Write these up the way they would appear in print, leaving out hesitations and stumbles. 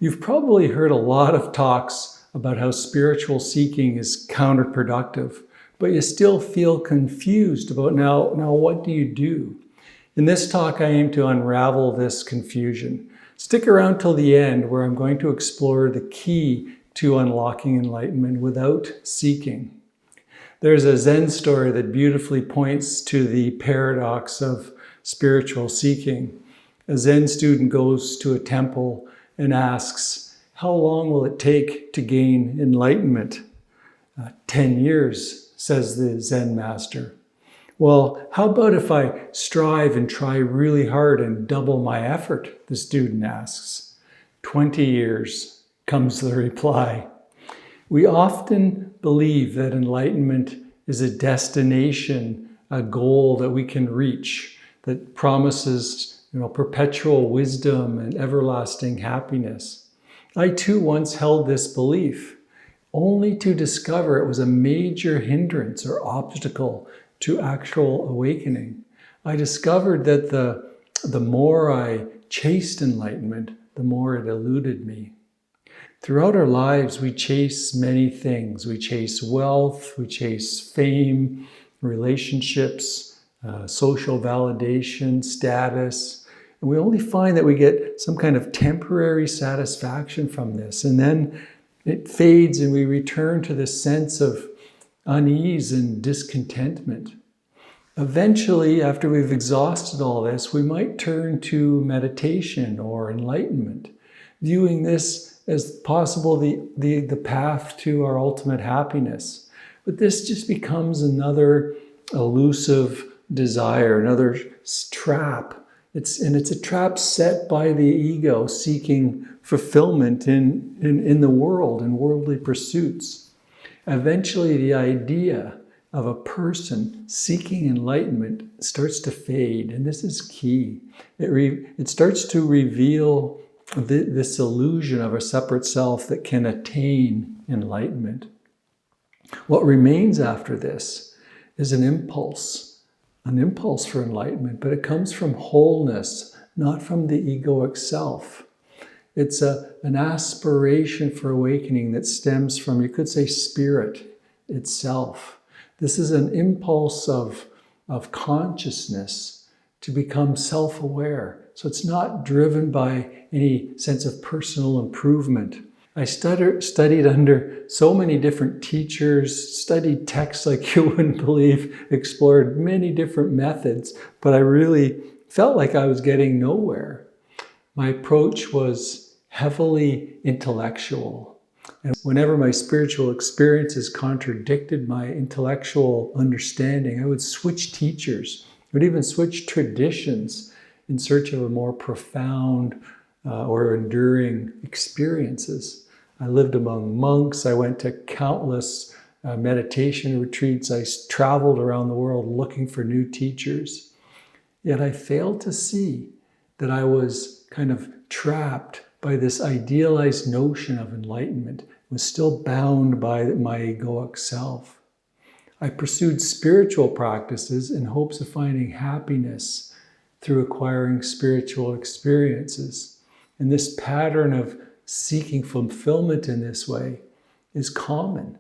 You've probably heard a lot of talks about how spiritual seeking is counterproductive, but you still feel confused about now what do you do? In this talk, I aim to unravel this confusion. Stick around till the end, where I'm going to explore the key to unlocking enlightenment without seeking. There's a Zen story that beautifully points to the paradox of spiritual seeking. A Zen student goes to a temple and asks, how long will it take to gain enlightenment? 10 years, says the Zen master. Well, how about if I strive and try really hard and double my effort? The student asks. 20 years, comes the reply. We often believe that enlightenment is a destination, a goal that we can reach, that promises perpetual wisdom and everlasting happiness. I too once held this belief, only to discover it was a major hindrance or obstacle to actual awakening. I discovered that the more I chased enlightenment, the more it eluded me. Throughout our lives, we chase many things. We chase wealth, we chase fame, relationships, social validation, status. And we only find that we get some kind of temporary satisfaction from this. And then it fades and we return to this sense of unease and discontentment. Eventually, after we've exhausted all this, we might turn to meditation or enlightenment, viewing this as possible the path to our ultimate happiness. But this just becomes another elusive desire, another trap. It's a trap set by the ego seeking fulfillment in the world, in worldly pursuits. Eventually, the idea of a person seeking enlightenment starts to fade, and this is key. It starts to reveal this illusion of a separate self that can attain enlightenment. What remains after this is an impulse for enlightenment, but it comes from wholeness, not from the egoic self. It's an aspiration for awakening that stems from, you could say, spirit itself. This is an impulse of consciousness to become self-aware. So it's not driven by any sense of personal improvement. I studied under so many different teachers, studied texts like you wouldn't believe, explored many different methods, but I really felt like I was getting nowhere. My approach was heavily intellectual. And whenever my spiritual experiences contradicted my intellectual understanding, I would switch teachers. I would even switch traditions in search of a more profound or enduring experiences. I lived among monks. I went to countless meditation retreats. I traveled around the world looking for new teachers. Yet I failed to see that I was kind of trapped by this idealized notion of enlightenment, was still bound by my egoic self. I pursued spiritual practices in hopes of finding happiness through acquiring spiritual experiences. And this pattern of seeking fulfillment in this way is common.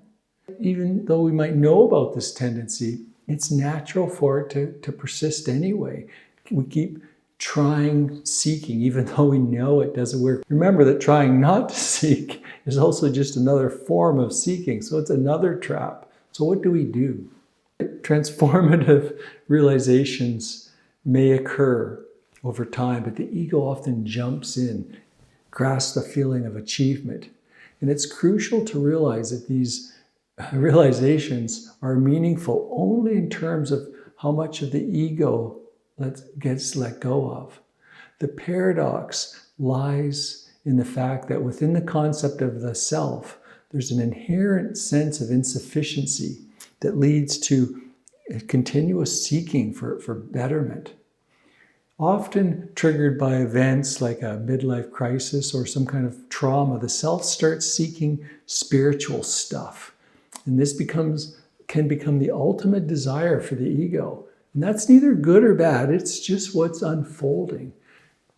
Even though we might know about this tendency, it's natural for it to persist anyway. We keep trying, seeking, even though we know it doesn't work. Remember that trying not to seek is also just another form of seeking. So it's another trap. So what do we do? Transformative realizations may occur over time, but the ego often jumps in, grasps the feeling of achievement. And it's crucial to realize that these realizations are meaningful only in terms of how much of the ego gets let go of. The paradox lies in the fact that within the concept of the self, there's an inherent sense of insufficiency that leads to a continuous seeking for betterment. Often triggered by events like a midlife crisis or some kind of trauma, the self starts seeking spiritual stuff. And this can become the ultimate desire for the ego. And that's neither good or bad, it's just what's unfolding.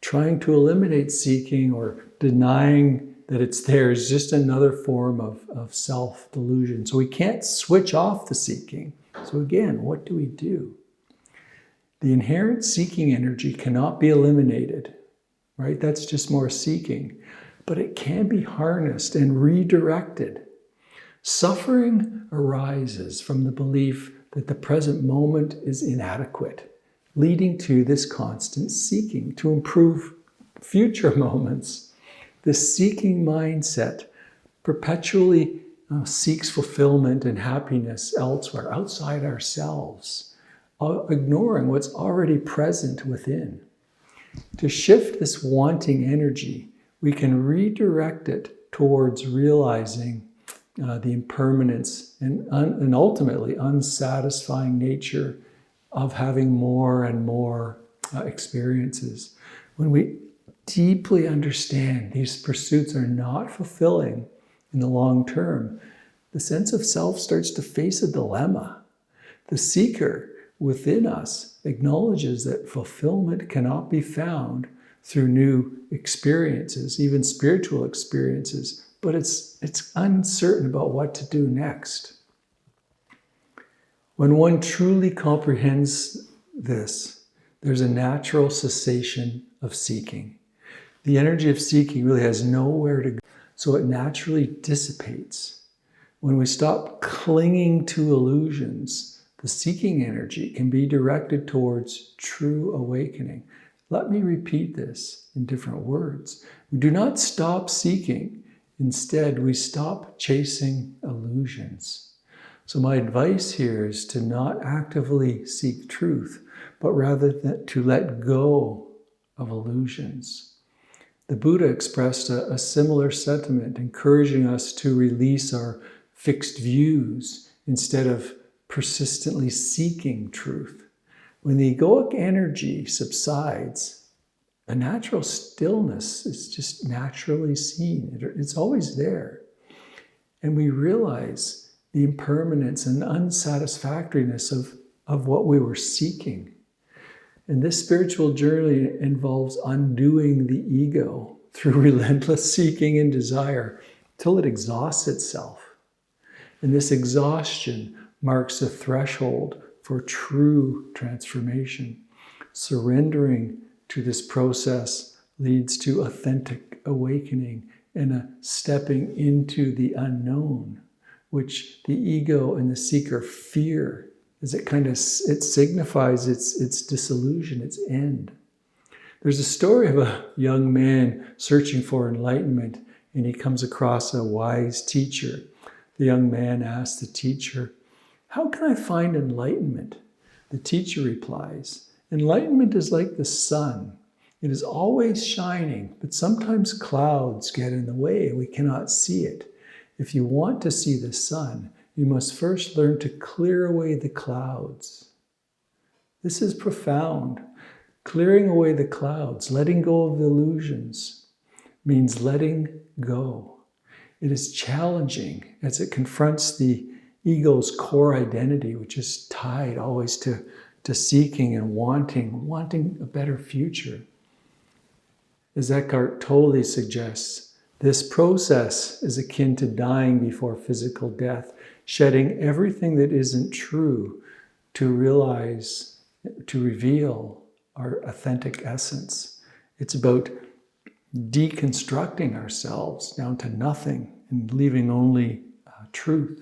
Trying to eliminate seeking or denying that it's there is just another form of self-delusion. So we can't switch off the seeking. So again, what do we do? The inherent seeking energy cannot be eliminated, right? That's just more seeking. But it can be harnessed and redirected. Suffering arises from the belief that the present moment is inadequate, leading to this constant seeking to improve future moments. The seeking mindset perpetually seeks fulfillment and happiness elsewhere, outside ourselves, ignoring what's already present within. To shift this wanting energy, we can redirect it towards realizing the impermanence and ultimately unsatisfying nature of having more and more experiences. When we deeply understand these pursuits are not fulfilling in the long term, the sense of self starts to face a dilemma. The seeker within us acknowledges that fulfillment cannot be found through new experiences, even spiritual experiences, but it's uncertain about what to do next. When one truly comprehends this, there's a natural cessation of seeking. The energy of seeking really has nowhere to go, so it naturally dissipates. When we stop clinging to illusions, the seeking energy can be directed towards true awakening. Let me repeat this in different words. We do not stop seeking. Instead, we stop chasing illusions. So my advice here is to not actively seek truth, but rather to let go of illusions. The Buddha expressed a similar sentiment, encouraging us to release our fixed views instead of persistently seeking truth. When the egoic energy subsides, a natural stillness is just naturally seen. It's always there. And we realize the impermanence and unsatisfactoriness of what we were seeking. And this spiritual journey involves undoing the ego through relentless seeking and desire till it exhausts itself. And this exhaustion marks a threshold for true transformation. Surrendering to this process leads to authentic awakening and a stepping into the unknown, which the ego and the seeker fear, as it signifies its disillusion, its end. There's a story of a young man searching for enlightenment, and he comes across a wise teacher. The young man asks the teacher, "How can I find enlightenment?" The teacher replies, "Enlightenment is like the sun. It is always shining, but sometimes clouds get in the way and we cannot see it. If you want to see the sun, you must first learn to clear away the clouds." This is profound. Clearing away the clouds, letting go of the illusions, means letting go. It is challenging as it confronts the ego's core identity, which is tied always to seeking and wanting a better future. As Eckhart Tolle suggests, this process is akin to dying before physical death, shedding everything that isn't true to reveal our authentic essence. It's about deconstructing ourselves down to nothing and leaving only truth.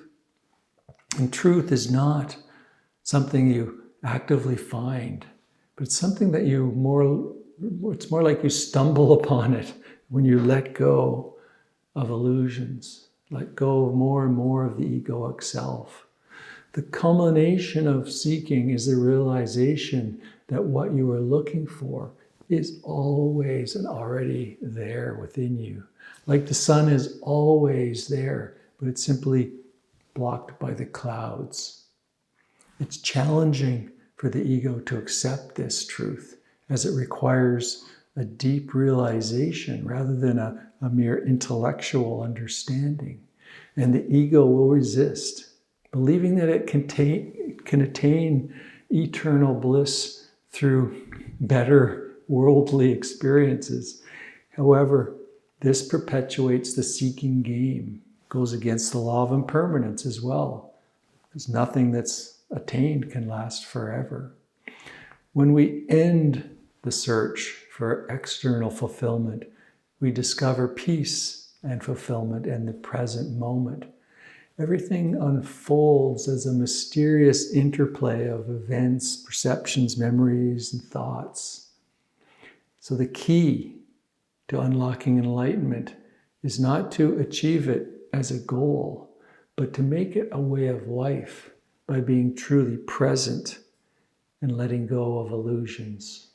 And truth is not something you actively find, but it's something that it's more like you stumble upon it when you let go of illusions, let go of more and more of the egoic self. The culmination of seeking is the realization that what you are looking for is always and already there within you. Like the sun is always there, but it's simply blocked by the clouds. It's challenging for the ego to accept this truth, as it requires a deep realization rather than a mere intellectual understanding. And the ego will resist, believing that it can attain eternal bliss through better worldly experiences. However, This perpetuates the seeking game, goes against the law of impermanence as well, because nothing that's attained can last forever. When we end the search for external fulfillment, we discover peace and fulfillment in the present moment. Everything unfolds as a mysterious interplay of events, perceptions, memories, and thoughts. So the key to unlocking enlightenment is not to achieve it as a goal, but to make it a way of life by being truly present and letting go of illusions.